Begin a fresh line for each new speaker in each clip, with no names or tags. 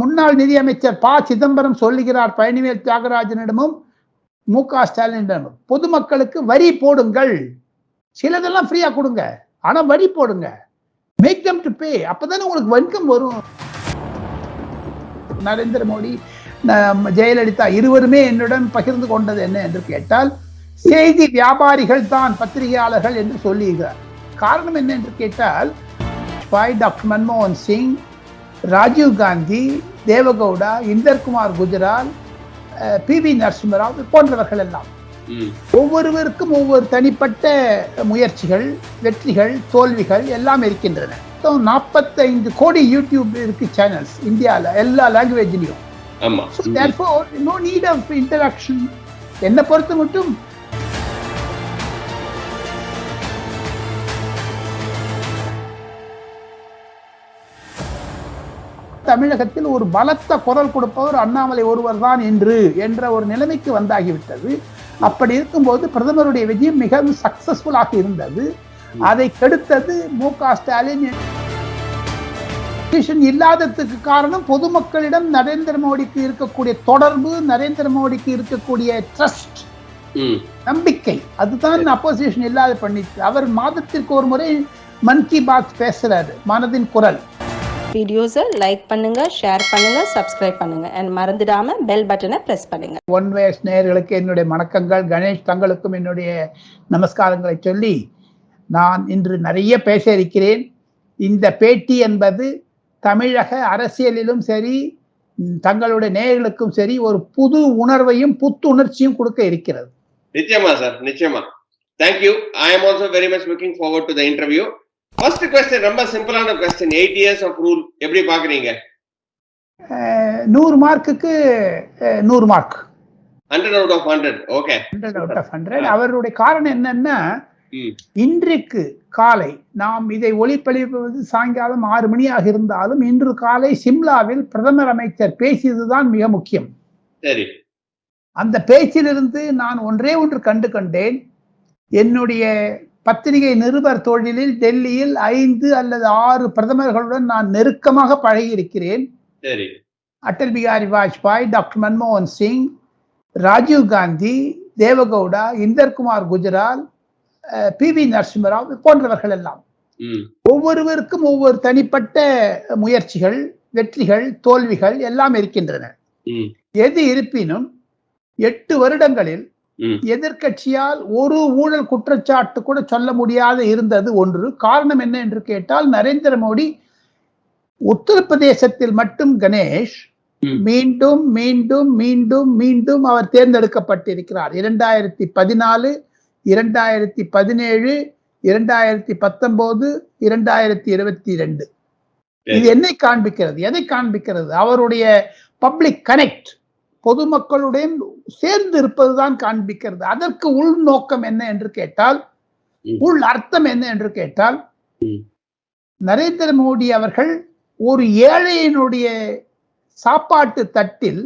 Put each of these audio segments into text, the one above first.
முன்னாள் நிதியமைச்சர் ப. சிதம்பரம் சொல்லுகிறார் பழனிவேல் தியாகராஜனிடமும் மு.க. ஸ்டாலினிடமும், பொதுமக்களுக்கு வரி போடுங்கள், சிலதெல்லாம் ஃப்ரீயா கொடுங்க, ஆனா வரி போடுங்க, மேக் them to pay, அப்பதானே உங்களுக்கு இன்கம் வரும். நரேந்திர மோடி, ஜெயலலிதா இருவருமே என்னுடன் பகிர்ந்து கொண்டது என்ன என்று கேட்டால், செய்தி வியாபாரிகள் தான் பத்திரிகையாளர்கள் என்று சொல்லுகிறார். காரணம் என்ன என்று கேட்டால், டாக்டர் மன்மோகன் சிங், ராஜீவ் காந்தி, தேவகவுடா, இந்தர்குமார் குஜரால், பி.வி. நரசிம்மராவ் போன்றவர்கள் எல்லாம் ஒவ்வொருவருக்கும் ஒவ்வொரு தனிப்பட்ட முயற்சிகள், வெற்றிகள், தோல்விகள் எல்லாம் இருக்கின்றன. 45 கோடி யூடியூப் இருக்கு சேனல்ஸ் இந்தியாவில், எல்லா லாங்குவேஜ்லயும். So therefore no need of interaction. என்ன பொறுத்த மட்டும் தமிழகத்தில் ஒரு பலத்த குரல் கொடுப்பவர் அண்ணாமலை ஒருவர் தான் என்ற ஒரு நிலைமைக்கு வந்தாகிவிட்டது. அப்படி இருக்கும்போது பிரதமருடைய விஜயம் மிகவும் சக்சஸ்ஃபுல்லாக இருந்தது. அதை கெடுத்தது மு.க. ஸ்டாலின். இல்லாததுக்கு காரணம் பொதுமக்களிடம் நரேந்திர மோடிக்கு இருக்கக்கூடிய தொடர்பு, நரேந்திர மோடிக்கு இருக்கக்கூடிய ட்ரஸ்ட், நம்பிக்கை, அதுதான் அப்போசிஷன் இல்லாத பண்ணிச்சு. அவர் மாதத்திற்கு ஒரு முறை மன் கி பாத் பேசுறாரு, மனதின் குரல்.
வீடியோஸை லைக் பண்ணுங்க, ஷேர் பண்ணுங்க, சப்ஸ்கிரைப் பண்ணுங்க, and மறந்துடாம பெல் பட்டனை பிரஸ் பண்ணுங்க.
ஒன் வேஸ் நேயர்களுக்கு என்னுடைய வணக்கங்கள். கணேஷ் தங்களுக்கும் என்னுடைய நமஸ்காரங்களை சொல்லி, நான் இன்று நிறைய பேச இருக்கிறேன். இந்த பேட்டி என்பது தமிழக அரசியலிலும் சரி, தங்களுடைய நேயர்களுக்கும் சரி, ஒரு புது உணர்வையும் புத்துணர்ச்சியும் கொடுக்க இருக்கிறது.
நிச்சயமா சார், நிச்சயமா. Thank you. I am also very much looking forward to the interview. First question ரொம்ப சிம்பிளான क्वेश्चन. 8 இயர்ஸ் ஆஃப் ரூல் எப்படி பாக்குறீங்க?
100 மார்க்குக்கு 100 mark.
100 out of 100. Okay.
100 out of 100. அவருடைய காரணம் என்னன்னா, இன்றைக்கு காலை நாம் இதை ஒளிபரப்புவது சாயங்காலம் 6 மணியாக இருந்தாலும், இன்று காலை சிம்லாவில் பிரதமர் அமைச்சர் பேசியதுதான் மிக முக்கியம்.
சரி. அந்த
பேச்சிலிருந்து நான் ஒன்று கண்டேன். என்னுடைய பத்திரிகை நிருபர் தொழிலில் டெல்லியில் 5 அல்லது 6 பிரதமர்களுடன் நான் நெருக்கமாக பழகி இருக்கிறேன்.
சரி.
அடல் பிகாரி வாஜ்பாய், டாக்டர் மன்மோகன் சிங், ராஜீவ் காந்தி, தேவகவுடா, இந்தர்குமார் குஜரால், பி.வி. நரசிம்மராவ் போன்றவர்கள் எல்லாம் ஒவ்வொருவருக்கும் ஒவ்வொரு தனிப்பட்ட முயற்சிகள், வெற்றிகள், தோல்விகள் எல்லாம் இருக்கின்றன. எது இருப்பினும் 8 வருடங்களில் எதிர்கட்சியால் ஒரு ஊழல் குற்றச்சாட்டு கூட சொல்ல முடியாத இருந்தது ஒன்று. காரணம் என்ன என்று கேட்டால், நரேந்திர மோடி உத்தரப்பிரதேசத்தில் மட்டும் கணேஷ் மீண்டும் மீண்டும் மீண்டும் மீண்டும் அவர் தேர்ந்தெடுக்கப்பட்டிருக்கிறார். 2014, 2017, 2019, 2022. இது என்னை காண்பிக்கிறது? எதை காண்பிக்கிறது? அவருடைய பப்ளிக் கனெக்ட், பொதுமக்களுடன் சேர்ந்து இருப்பதுதான் காண்பிக்கிறது. அதற்கு உள் நோக்கம் என்ன என்று கேட்டால், உள் அர்த்தம் என்ன என்று கேட்டால், நரேந்திர மோடி அவர்கள் ஒரு ஏழையினுடைய சாப்பாட்டு தட்டில்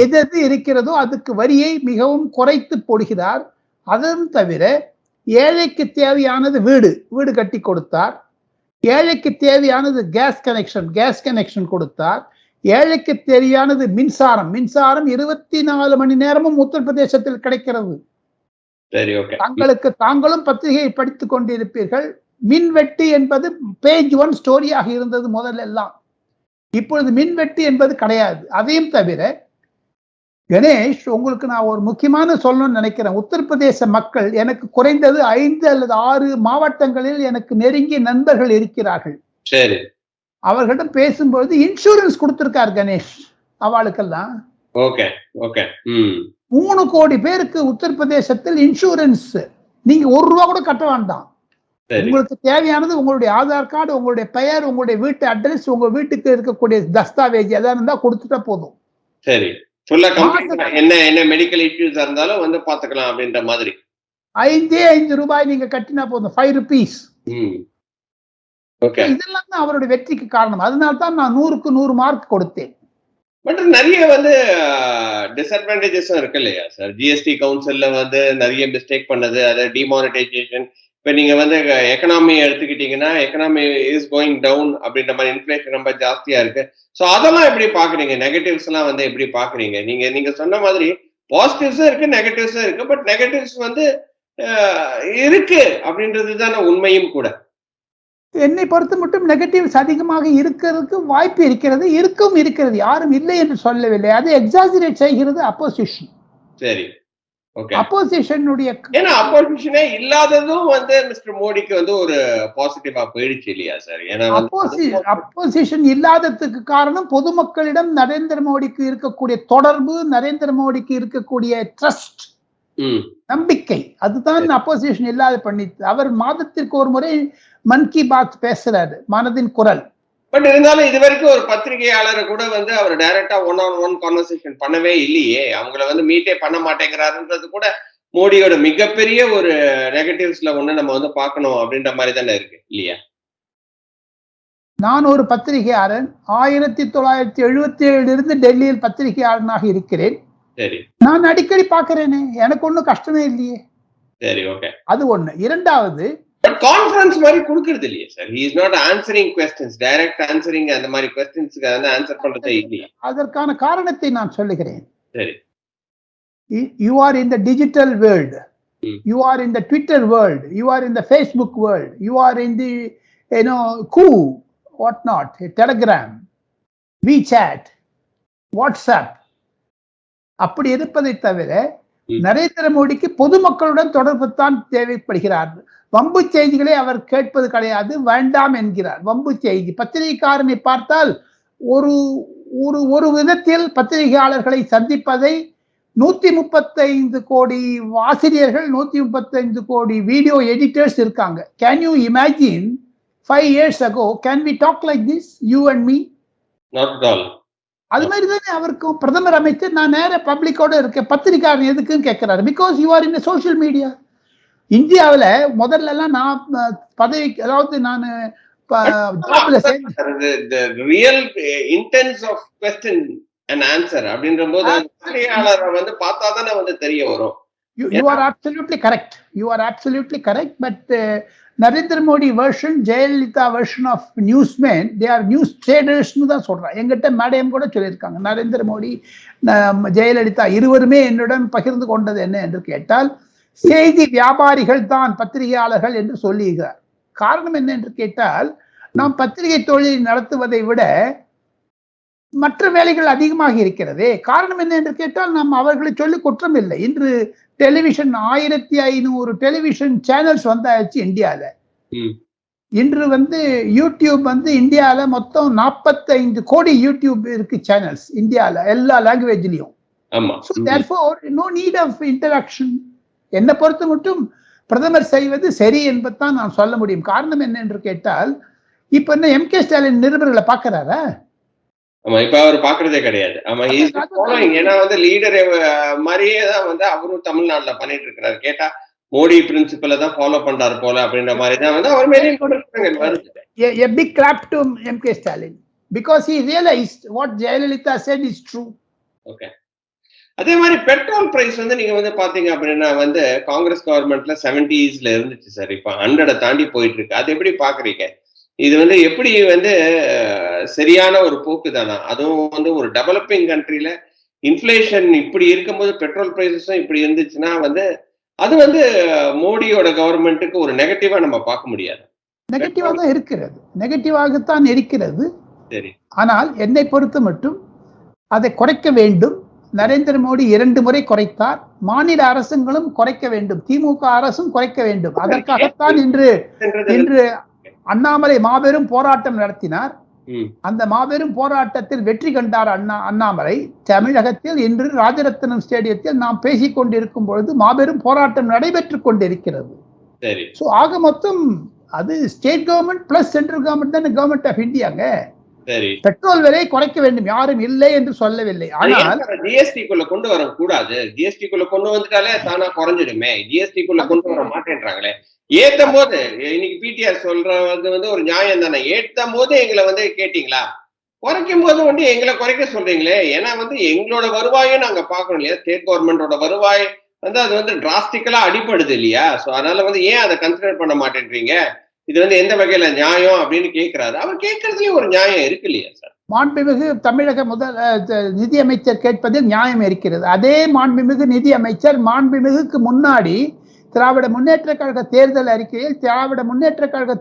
எது இருக்கிறதோ அதுக்கு வரியை மிகவும் குறைத்து போடுகிறார். அதுவும் தவிர ஏழைக்கு தேவையானது வீடு கட்டி கொடுத்தார். ஏழைக்கு தேவையானது கேஸ் கனெக்ஷன் கொடுத்தார். ஏழைக்கு தேவையானது மின்சாரம் 24 மணி நேரமும் உத்தரப்பிரதேசத்தில் கிடைக்கிறது. தாங்களும் பத்திரிகையை படித்துக் கொண்டிருப்பீர்கள். மின்வெட்டு என்பது பேஜ் 1 ஸ்டோரியாக இருந்தது முதல்ல எல்லாம். இப்பொழுது மின்வெட்டு என்பது கிடையாது. அதையும் தவிர கணேஷ், உங்களுக்கு நான் ஒரு முக்கியமான சொல்லணும்னு நினைக்கிறேன். உத்தரப்பிரதேச மக்கள், எனக்கு குறைந்தது 5 அல்லது 6 மாவட்டங்களில் எனக்கு நெருங்கிய நண்பர்கள் இருக்கிறார்கள்.
சரி.
அவர்களிடம் பேசும்போது இன்சூரன்ஸ் கொடுத்திருக்கார் கணேஷ் அவளுக்கெல்லாம். 3 கோடி பேருக்கு உத்தரப்பிரதேசத்தில் இன்சூரன்ஸ். நீங்க 1 ரூபா கூட கட்ட வேண்டாம். உங்களுக்கு தேவையானது உங்களுடைய ஆதார் கார்டு, உங்களுடைய பெயர், உங்களுடைய வீட்டு அட்ரஸ், உங்க வீட்டுக்கு இருக்கக்கூடிய தஸ்தாவேஜ் எதாவது இருந்தா கொடுத்துட்டா போதும்.
சரி. என்ன மெடிக்கல் இஷ்யூஸ் இருந்தாலும் வந்து பாத்துக்கலாம் அப்படின்ற மாதிரி.
5 ரூபாய் நீங்க கட்டினா போதும். 5 rupees. இதெல்லாம் தான் அவருடைய வெற்றிக்கு காரணம். அதனால தான் நான் 100க்கு 100 மார்க் கொடுத்தேன்.
பட் நிறைய வந்து டிஸ்அட்வான்டேஜஸும் இருக்கு இல்லையா சார்? ஜிஎஸ்டி கவுன்சில்ல வந்து நிறைய மிஸ்டேக் பண்ணது, அதை டிமானிட்டைசேஷன். இப்ப நீங்க வந்து எக்கனாமி எடுத்துக்கிட்டீங்கன்னா, எக்கனாமி இஸ் கோயிங் டவுன் அப்படின்ற மாதிரி, இன்ஃபிளேஷன் ரொம்ப ஜாஸ்தியா இருக்கு. ஸோ அதெல்லாம் எப்படி பாக்குறீங்க? நெகட்டிவ்ஸ் எல்லாம் வந்து எப்படி பாக்குறீங்க? நீங்க நீங்க சொன்ன மாதிரி பாசிட்டிவ்ஸும் இருக்கு, நெகட்டிவ்ஸும் இருக்கு. பட் நெகட்டிவ்ஸ் வந்து இருக்கு அப்படின்றது தானே உண்மையும் கூட.
என்னை பொறுத்த மட்டும் நெகட்டிவ்ஸ் அதிகமாக இருக்கிறதுக்கு வாய்ப்பு இருக்கிறது, இருக்கிறது. யாரும் இல்லை என்று சொல்லவில்லை. அது எக்ஸாஜரேட் செய்கிறது அப்போசிஷன்.
சரி, ஓகே.
அப்போசிஷனுடைய
ஏன்னா அப்போசிஷனே இல்லாததும் வந்து மிஸ்டர் மோடிக்கு வந்து ஒரு பாசிட்டிவா போயிடுச்சு இல்லையா சார்? ஏன்னா
அப்போசிஷன் இல்லாததுக்கு காரணம் பொதுமக்களிடம் நரேந்திர மோடிக்கு இருக்கக்கூடிய தொடர்பு, நரேந்திர மோடிக்கு இருக்கக்கூடிய ட்ரஸ்ட், நம்பிக்கை. அதுதான் அப்போசிஷன் இல்லாத பண்ணிட்டு. அவர் மாதத்திற்கு ஒரு முறை மன் கி பாத் பேசுறாரு, மனதின் குரல்.
பட் இருந்தாலும் இது வரைக்கும் ஒரு பத்திரிகையாளரை கூட வந்து அவர் டைரக்டா ஒன் ஆன் ஒன் கான்வர்சேஷன் பண்ணவே இல்லையே. அவங்கள வந்து மீட்டே பண்ண மாட்டேங்கிறாருன்றது கூட மோடியோட மிகப்பெரிய ஒரு நெகட்டிவ்ஸ்ல ஒண்ணு நம்ம வந்து பார்க்கணும் அப்படின்ற மாதிரி தானே இருக்கு இல்லையா?
நான் ஒரு பத்திரிகையாளன். 1977 இருந்து டெல்லியில் பத்திரிகையாளனாக இருக்கிறேன்.
சரி,
நான் அடிக்கடி பாக்குறேனே, எனக்கு ஒண்ணும் கஷ்டமே இல்லையே.
சரி, ஓகே.
அது ஒண்ணு. இரண்டாவது,
பட் கான்ஃபரன்ஸ் மாதிரி கொடுக்கிறது இல்லையே sir. He is not answering questions, direct answering அந்த மாதிரி क्वेश्चंसக்கு வந்து ஆன்சர் பண்றதே இல்லையே.
அதற்கான காரணத்தை நான் சொல்லுகிறேன்.
சரி.
You are in the digital world. You are in the Twitter world. You are in the Facebook world. You are in the, Coup, what not, Telegram, WeChat, WhatsApp. அப்படி இருப்பதை தவிர நரேந்திர மோடிக்கு பொதுமக்களுடன் தொடர்பு தான் தேவைப்படுகிறார். வம்பு செய்திகளை அவர் கேட்பது கிடையாது, வேண்டாம் என்கிறார். வம்பு செய்தி பத்திரிகைக்காரனை பார்த்தால் ஒரு ஒரு விதத்தில் பத்திரிகையாளர்களை சந்திப்பதை 135 கோடி ஆசிரியர்கள், 135 கோடி வீடியோ எடிட்டர்ஸ் இருக்காங்க. Can you imagine 5 years ago, can we talk like this, you and me?
Not at all.
அது மாதிரி தானே அவருக்கும் பிரதமர் அமைச்சர் நான் நேர பப்ளிக்கோட இருக்கேன், பத்திரிகையாளர் எதுக்குன்னு கேட்கிறாரு. Because you are in social media. இந்தியாவில் முதல்ல எல்லாம் நான் பதவி, அதாவது நான் ஜாப்ல
real intense of question and answer அப்படின்ற போது பத்திரிகையாளரை வந்து பார்த்தா தானே வந்து தெரிய வரும்.
You are absolutely correct. You are absolutely correct. But Narendra Modi version, Jayalalitha version of newsmen, they are news traders னு தான் சொல்றாங்க. எங்கிட்ட மேடம் கூட சொல்லியிருக்காங்க, நரேந்திர மோடி, ஜெயலலிதா இருவருமே என்னுடன் பகிர்ந்து கொண்டது என்ன என்று கேட்டால், செய்தி வியாபாரிகள் தான் பத்திரிகையாளர்கள் என்று சொல்லுகிறார். காரணம் என்ன என்று கேட்டால், நாம் பத்திரிகை தொழில் நடத்துவதை விட மற்ற வேலைகள் அதிகமாக இருக்கிறது. காரணம் என்ன என்று கேட்டால், நாம் அவர்களை சொல்லி குற்றம் இல்லை. இன்று டெலிவிஷன் 1500 டெலிவிஷன் சேனல்ஸ் வந்தாச்சு இந்தியால. இன்று வந்து யூடியூப் வந்து இந்தியால மொத்தம் 45 கோடி யூடியூப் இருக்கு சேனல்ஸ் இந்தியால, எல்லா லாங்குவேஜ்லயும். So therefore no need of interaction. என்னை பொறுத்த மட்டும் பிரதமர் செய்வது சரி என்பதுதான் நான் சொல்ல முடியும். காரணம் என்ன என்று கேட்டால், இப்ப என்ன எம் கே ஸ்டாலின் நிருபர்களை பாக்குறாரா?
ஆமா, இப்ப அவர் பாக்குறதே கிடையாது. ஆமா, ஏன்னா வந்து லீடர் மாதிரியே தான் வந்து அவரும் தமிழ்நாட்டுல பண்ணிட்டு இருக்கிறாரு. கேட்டா மோடி பிரின்சிபலை தான் ஃபாலோ பண்றாரு போல அப்படின்ற மாதிரி தான் வந்து அவர் மேலே வருது.
A big clap to MK Stalin because he realized what Jayalalitha said is true.
Okay. அதே மாதிரி பெட்ரோல் பிரைஸ் வந்து நீங்க வந்து பாத்தீங்க அப்படின்னா வந்து காங்கிரஸ் கவர்மெண்ட்ல 70s இருந்துச்சு சார். இப்ப 100 தாண்டி போயிட்டு இருக்கு. அது எப்படி பாக்குறீங்க? இது வந்து எப்படி வந்து சரியான ஒரு போக்கு தானா? அதுவும் வந்து ஒரு டெவலப்பிங் கண்ட்ரில இன்ஃபிளேஷன் இப்படி இருக்கும்போது பெட்ரோல் பிரைஸஸும் இப்படி இருந்துச்சுன்னா வந்து அது வந்து மோடியோட கவர்மெண்ட்டுக்கு ஒரு நெகட்டிவா நம்ம பார்க்க முடியாது.
நெகட்டிவா தான் இருக்கிறது, நெகட்டிவாகத்தான் இருக்கிறது.
சரி.
ஆனால் என்னை பொறுத்த மட்டும் அதை குறைக்க வேண்டும். நரேந்திர மோடி 2 முறை குறைத்தார். மாநில அரசுகளும் குறைக்க வேண்டும், திமுக அரசும் குறைக்க வேண்டும். அதற்காகத்தான் இன்று அண்ணாமலை மாபெரும் போராட்டம் நடத்தினார். அந்த மாபெரும் போராட்டத்தில் வெற்றி கண்டார் அண்ணாமலை. தமிழகத்தில் இன்று ராஜரத்னம் ஸ்டேடியத்தில் நாம் பேசிக் கொண்டிருக்கும் பொழுது மாபெரும் போராட்டம் நடைபெற்றுக் கொண்டிருக்கிறது. ஆக மொத்தம் அது state government plus central government தானே கவர்மெண்ட் ஆஃப் இந்தியாங்க. பெட்ரோல் விலை குறைக்க வேண்டும், யாரும் இல்லை என்று சொல்லவில்லை. ஆனால்
ஜிஎஸ்டிக்குள்ள கொண்டு வர கூடாது. ஜிஎஸ்டிக்குள்ள கொண்டு வந்துட்டாலே தானா குறைஞ்சிடுமே. ஜிஎஸ்டிக்குள்ள கொண்டு வர மாட்டேன்றாங்களே. ஏத்தும் போது இன்னைக்கு பிடிஆர் சொல்றது வந்து ஒரு நியாயம் தானே. ஏத்தும் போது எங்களை வந்து கேட்டீங்களா? குறைக்கும் போது வந்து எங்களை குறைக்க சொல்றீங்களே, ஏன்னா வந்து எங்களோட வருவாயும் நாங்க பார்க்கணும் இல்லையா? ஸ்டேட் கவர்மெண்டோட வருவாய் வந்து அது வந்து டிராஸ்டிக்கலா அடிபடுது இல்லையா? சோ அதனால வந்து ஏன் அதை கன்சிடர் பண்ண மாட்டேன்றீங்க? இது வந்து எந்த வகையில நியாயம் அப்படின்னு கேட்கிறாரு. அவர் கேட்கறதுலயும் ஒரு நியாயம் இருக்கு இல்லையா சார்?
மாண்புமிகு தமிழக நிதியமைச்சர் கேட்பதில் நியாயம் இருக்கிறது. அதே மாண்புமிகு நிதியமைச்சர் மாண்புமிகுக்கு முன்னாடி திராவிட முன்னேற்ற கழக தேர்தல் அறிக்கையில்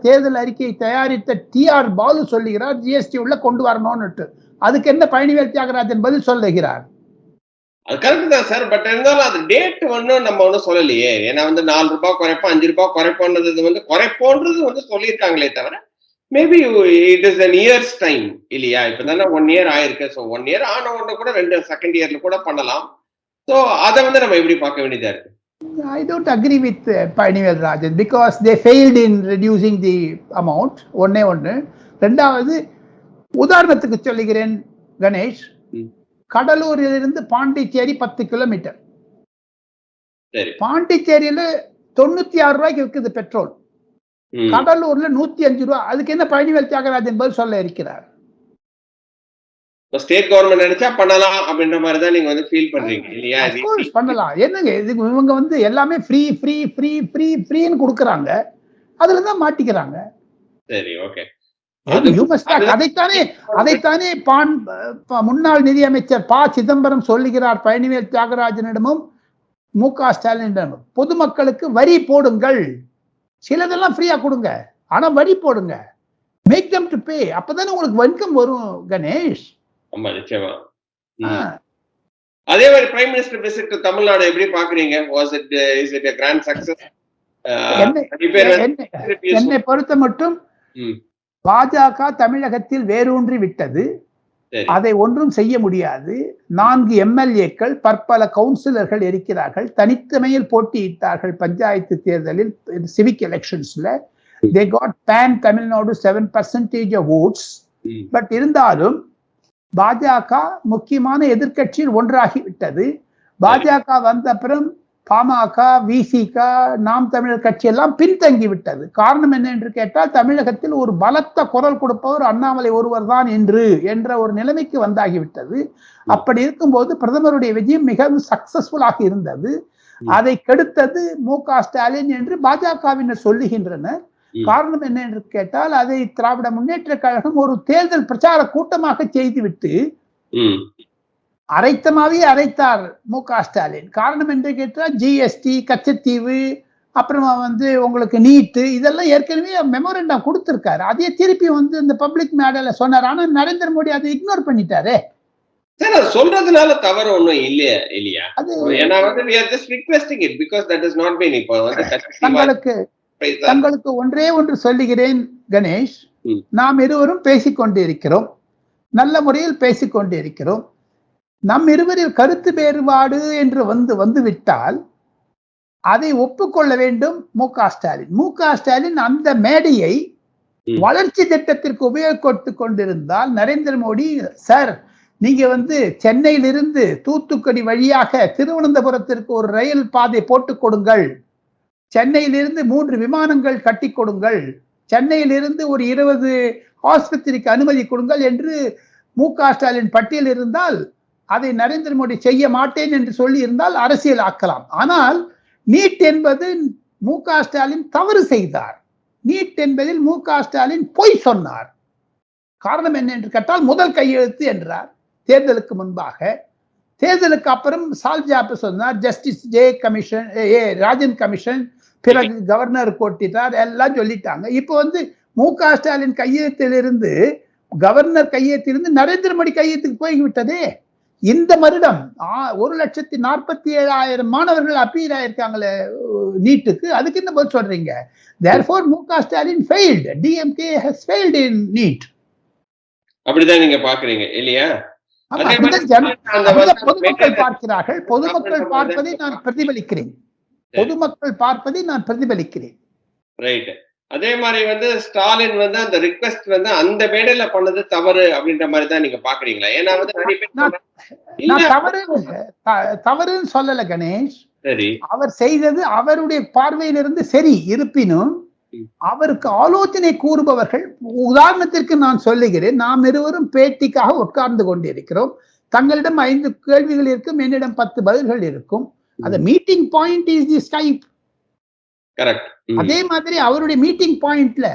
தேர்தல் அறிக்கையை தயாரித்த TR பாலு சொல்லுகிறார் ஜிஎஸ்டி உள்ள கொண்டு வரணும்னு. அதுக்கு என்ன பழனிவேல் தியாகராஜன் பதில் சொல்லுகிறார்?
அது கரெக்ட் தான் சார். பட் இருந்தாலும் அது டேட் ஒன்றும் நம்ம ஒன்றும் சொல்லலையே. ஏன்னா வந்து 4 ரூபாய் குறைப்போம், 5 ரூபாய் குறைப்போன்றது வந்து குறைப்போன்றது வந்து சொல்லியிருக்காங்களே தவிர maybe it is an years time இல்லையா? இப்பதானே 1 இயர் ஆயிருக்கு. ஸோ 1 இயர் ஆன உடனே கூட 2 செகண்ட் இயர்ல கூட பண்ணலாம். ஸோ அதை வந்து நம்ம எப்படி பார்க்க வேண்டியதா இருக்கு?
I don't agree with Panivel Rajan because they failed in reducing the amount. ஒன்னு ரெண்டாவது உதாரணத்துக்கு சொல்லுகிறேன் கணேஷ், கடலூரிலிருந்து பாண்டிச்சேரி 10 கிலோமீட்டர். பாண்டிச்சேரியில 96 ரூபாய்க்கு இருக்குது பெட்ரோல், கடலூர்ல 105 ரூபாய். அதுக்கு என்ன பழனிவேல் தியாகராஜன் பதில் சொல்ல இருக்கிறார்?
ஸ்டேட் கவர்மெண்ட் நினைச்சா பண்ணலாம் அப்படின்ற மாதிரி தான் நீங்க வந்து ஃபீல் பண்றீங்க இல்லையா?
பண்ணலாம். என்னங்க இது, இவங்க வந்து எல்லாமே ஃப்ரீ ஃப்ரீ ஃப்ரீ ஃப்ரீ ஃப்ரீன்னு கொடுக்கறாங்க, அதுல தான் மாட்டிக்கிறாங்க.
சரி, ஓகே.
அதைத்தானே முன்னாள் நிதியமைச்சர் ப. சிதம்பரம் சொல்லுகிறார் பழனிவேல் தியாகராஜனிடமும் மு.க. ஸ்டாலினிடமும். பொதுமக்களுக்கு வரி போடுங்கள், சிலதெல்லாம் ஃப்ரீயா கொடுங்க, ஆனா வரி போடுங்க, மேக் them to pay. அப்பதானே உங்களுக்கு இன்கம் வரும் கணேஷ்.
ஆமா, நிச்சயமா. அதே மாதிரி prime minister visit to Tamil Nadu எப்படி பாக்குறீங்க? Is it a grand success?
என்னை பொறுத்த மட்டும் பாஜக தமிழகத்தில் வேரூன்றி விட்டது. அதை ஒன்றும் செய்ய முடியாது. 4 MLA-கள், பற்பல கவுன்சிலர்கள் இருக்கிறார்கள், தனித்தமையில் போட்டியிட்டார்கள் பஞ்சாயத்து தேர்தலில், சிவிக் எலெக்ஷன்ஸ்ல. They got pan Tamil Nadu 7% of votes. But இருந்தாலும் பாஜக முக்கியமான எதிர்கட்சியில் ஒன்றாகிவிட்டது. பாஜக வந்த அப்புறம் பாமக, விசிக, நாம் தமிழர் கட்சி எல்லாம் பின்தங்கி விட்டது. காரணம் என்ன என்று கேட்டால், தமிழகத்தில் ஒரு பலத்த குரல் கொடுப்பவர் அண்ணாமலை ஒருவர் தான் என்ற ஒரு நிலைமைக்கு வந்தாகிவிட்டது. அப்படி இருக்கும்போது பிரதமருடைய விஜயம் மிகவும் சக்சஸ்ஃபுல்லாக இருந்தது. அதை கெடுத்தது மு.க. ஸ்டாலின் என்று பாஜகவினர் சொல்லுகின்றனர். காரணம் என்ன என்று கேட்டால், அதை திராவிட முன்னேற்ற கழகம் ஒரு தேர்தல் பிரச்சார கூட்டமாக செய்துவிட்டு அரைத்தமாவே அரைத்தார் மு.க. ஸ்டாலின். காரணம் என்று கேட்டால், ஜிஎஸ்டி, கச்சத்தீவு, அப்புறமா வந்து உங்களுக்கு நீட்டு, இதெல்லாம் ஏற்கனவே மெமோரண்டம் கொடுத்திருக்காரு. அதே திருப்பி வந்து இந்த பப்ளிக் மேடையில சொன்னார். ஆனா நரேந்திர மோடி அதை இக்னோர் பண்ணிட்டாரு.
சொல்றதுனால தவறு ஒண்ணும் இல்லையா?
தங்களுக்கு ஒன்றே ஒன்று சொல்லுகிறேன் கணேஷ், நாம் இருவரும் பேசிக்கொண்டு இருக்கிறோம், நல்ல முறையில் பேசிக்கொண்டு இருக்கிறோம். நம் இருவரில் கருத்து வேறுபாடு என்று வந்துவிட்டால் அதை ஒப்புக்கொள்ள வேண்டும் மு.க. ஸ்டாலின். மு.க. ஸ்டாலின் அந்த மேடையை வளர்ச்சி திட்டத்திற்கு உபயோகித்துக் கொண்டிருந்தால், நரேந்திர மோடி சார் நீங்க வந்து சென்னையிலிருந்து தூத்துக்குடி வழியாக திருவனந்தபுரத்திற்கு ஒரு ரயில் பாதை போட்டுக் கொடுங்கள், சென்னையிலிருந்து 3 விமானங்கள் கட்டி கொடுங்கள், சென்னையிலிருந்து ஒரு 20 ஆஸ்பத்திரிக்கு அனுமதி கொடுங்கள் என்று மு.க. ஸ்டாலின் பட்டியல் இருந்தால், அதை நரேந்திர மோடி செய்ய மாட்டேன் என்று சொல்லி இருந்தால் அரசியல் ஆக்கலாம். ஆனால் நீட் என்பது மு.க. ஸ்டாலின் தவறு செய்தார். நீட் என்பதில் மு.க. ஸ்டாலின் பொய் சொன்னார். காரணம் என்ன என்று கேட்டால், முதல் கையெழுத்து என்றார் தேர்தலுக்கு முன்பாக. தேர்தலுக்கு அப்புறம் சால்ஜாப்பு சொன்னார், ஜஸ்டிஸ் ராஜன் கமிஷன், பிறகு கவர்னர் போட்டிட்டார், எல்லாம் சொல்லிட்டாங்க. இப்போ வந்து மு.க. ஸ்டாலின் கையெழுத்திலிருந்து, கவர்னர் கையெழுத்திலிருந்து நரேந்திர மோடி கையெழுத்துக்கு போய்விட்டதே. இந்த வருடம் 1,47,000 மாணவர்கள் அப்பீல் ஆயிருக்காங்களே நீட்டுக்கு. அதுக்கு என்ன பதில் சொல்றீங்க? Therefore MK. Stalin failed. DMK has failed in NEET.
அப்படிதான் நீங்க பாக்குறீங்க இல்லையா?
பொதுமக்கள் பார்க்கிறார்கள். பொதுமக்கள் பார்ப்பதை நான் பிரதிபலிக்கிறேன்.
ரைட். அதே மாதிரி வந்து ஸ்டாலின் வந்து அந்த ரிக்வெஸ்ட் வந்து அந்த மேடையில பண்ணது தவறு அப்படின்ற மாதிரி தான் நீங்க பாக்குறீங்களா? ஏன்னா வந்து
தவறுன்னு சொல்லல கணேஷ்.
சரி,
அவர் செய்தது அவருடைய பார்வையிலிருந்து சரி. இருப்பினும் அவருக்கு ஆலோசனை கூறுபவர்கள், உதாரணத்திற்கு நான் சொல்லுகிறேன், நாம் இருவரும் பேட்டிக்காக உட்கார்ந்து கொண்டிருக்கிறோம். தங்களிடம் 5 கேள்விகள் இருக்கும், என்னிடம் 10 பதில்கள் இருக்கும். அந்த meeting point is the Skype.
Correct.
அதே மாதிரி அவருடைய மீட்டிங் பாயிண்ட்ல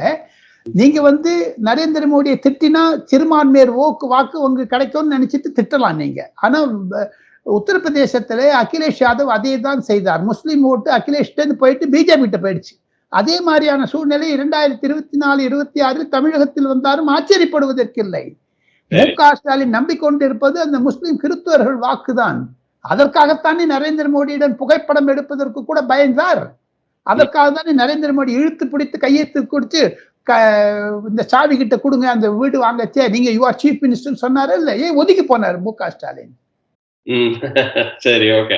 நீங்க வந்து நரேந்திர மோடியை திட்டினா சிறுபான்மையர் வாக்கு உங்களுக்கு கிடைக்கும்னு நினைச்சிட்டு திட்டலாம் நீங்க. ஆனா உத்தரப்பிரதேசத்துல அகிலேஷ் யாதவ் அதே தான் செய்தார். முஸ்லீம் ஓட்டு அகிலேஷ்ட போயிட்டு பிஜேபி கிட்ட போயிடுச்சு. அதே மாதிரியான சூழ்நிலை 2024, 26 தமிழகத்தில் வந்தாலும் ஆச்சரியப்படுவதற்கில்லை. மு.க. ஸ்டாலின் நம்பிக்கொண்டிருப்பது அந்த முஸ்லிம் கிறிஸ்துவர்கள் வாக்குதான். அதற்காகத்தானே நரேந்திர மோடியிடம் புகைப்படம் எடுப்பதற்கு கூட பயந்தார். அதற்காக தானே நரேந்திர மோடி இழுத்து பிடித்து கையெழுத்து கொடுத்து இந்த சாவி கிட்ட கொடுங்க அந்த வீடு வாங்கச்சே, நீங்க யூ ஆர் சீஃப் மினிஸ்டர் சொன்னாரு இல்ல, ஏன் ஒதுக்கி போனார் மு.க. ஸ்டாலின்?
சரி, ஓகே,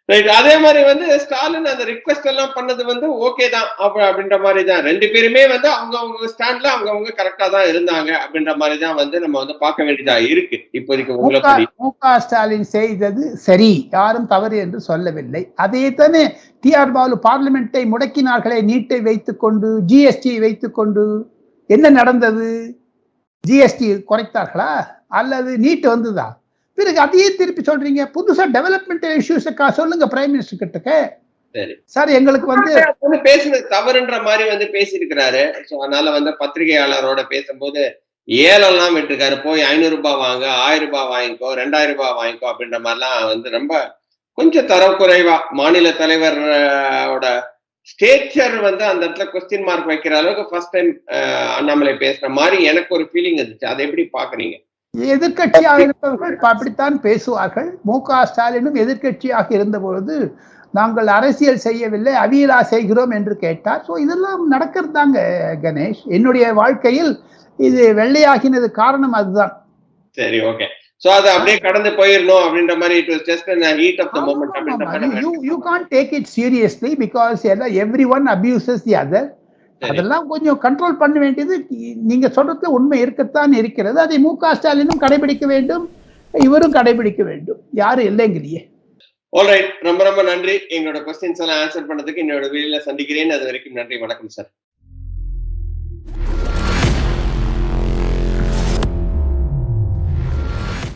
ரைட். அதே மாதிரி வந்து ஸ்டாலின் அந்த ரிக்வெஸ்ட் எல்லாம் பண்ணது வந்து ஓகே தான் அப்படின்ற மாதிரி தான். 2 பேருமே வந்து அவங்க ஸ்டாண்ட்ல அவங்க கரெக்டா தான் இருந்தாங்க அப்படின்ற மாதிரி தான் வந்து நம்ம வந்து பார்க்க வேண்டியதா இருக்கு இப்போதைக்கு.
மு.க. ஸ்டாலின் செய்தது சரி, யாரும் தவறு என்று சொல்லவில்லை. அதே தானே டி.ஆர். பாலு பார்லிமெண்டை முடக்கினார்களே, நீட்டை வைத்துக் கொண்டு, ஜிஎஸ்டி வைத்துக் கொண்டு. என்ன நடந்தது? ஜிஎஸ்டி குறைத்தார்களா அல்லது நீட் வந்துதா? பிறகு அதையே திருப்பி சொல்றீங்க. புதுசா டெவலப்மெண்டல் இஷ்யூஸ் சொல்லுங்க பிரைம் மினிஸ்டர் கிட்ட. சார் எங்களுக்கு வந்து
பேசுனது தவறுன்ற மாதிரி வந்து பேசியிருக்கிறாரு. அதனால வந்து பத்திரிகையாளரோட பேசும்போது ஏலெல்லாம் விட்டுருக்காரு. போய் 500 ரூபாய் வாங்க, 1000 ரூபாய் வாங்கிக்கோ, 2000 ரூபாய் வாங்கிக்கோ அப்படின்ற மாதிரிலாம் வந்து ரொம்ப கொஞ்சம் தரக்குறைவா மாநில தலைவரோட ஸ்டேச்சர் வந்து அந்த இடத்துல கொஸ்டின் மார்க் வைக்கிற அளவுக்கு ஃபர்ஸ்ட் டைம் அண்ணாமலை பேசுற மாதிரி எனக்கு ஒரு ஃபீலிங் இருந்துச்சு. அதை எப்படி பாக்குறீங்க?
எதிர்கட்சியாக இருப்பவர்கள் அப்படித்தான் பேசுவார்கள். மு.க. ஸ்டாலினும் எதிர்கட்சியாக இருந்த பொழுது நாங்கள் அரசியல் செய்யவில்லை, அவியலா செய்கிறோம் என்று கேட்டார். ஸோ இதெல்லாம் நடக்கிறது தாங்க கணேஷ். என்னுடைய வாழ்க்கையில் இது வெள்ளையாகினது காரணம் அதுதான்.
சரி, ஓகே. சோ அது அப்படியே கடந்து போயிரணும் அப்படின்ற மாதிரி it was just a heat of the moment அப்படின்ற மாதிரி.
You can't take it seriously because everyone abuses the other. அதெல்லாம் கொஞ்சம் கண்ட்ரோல் பண்ண வேண்டியது நீங்க சொல்றது உண்மை இருக்கத்தான் இருக்கிறது. அதை மு.க. ஸ்டாலினும் கடைபிடிக்க வேண்டும், இவரும் கடைபிடிக்க வேண்டும். யாரும் இல்லைங்கிறியே.
ஆல்ரைட், ரொம்ப ரொம்ப நன்றி. எங்களோட கொஸ்டின்ஸ் எல்லாம் ஆன்சர் பண்ணதுக்கு என்னோட வீடியோல சந்திக்கிறேன். அது வரைக்கும் நன்றி, வணக்கம் சார்.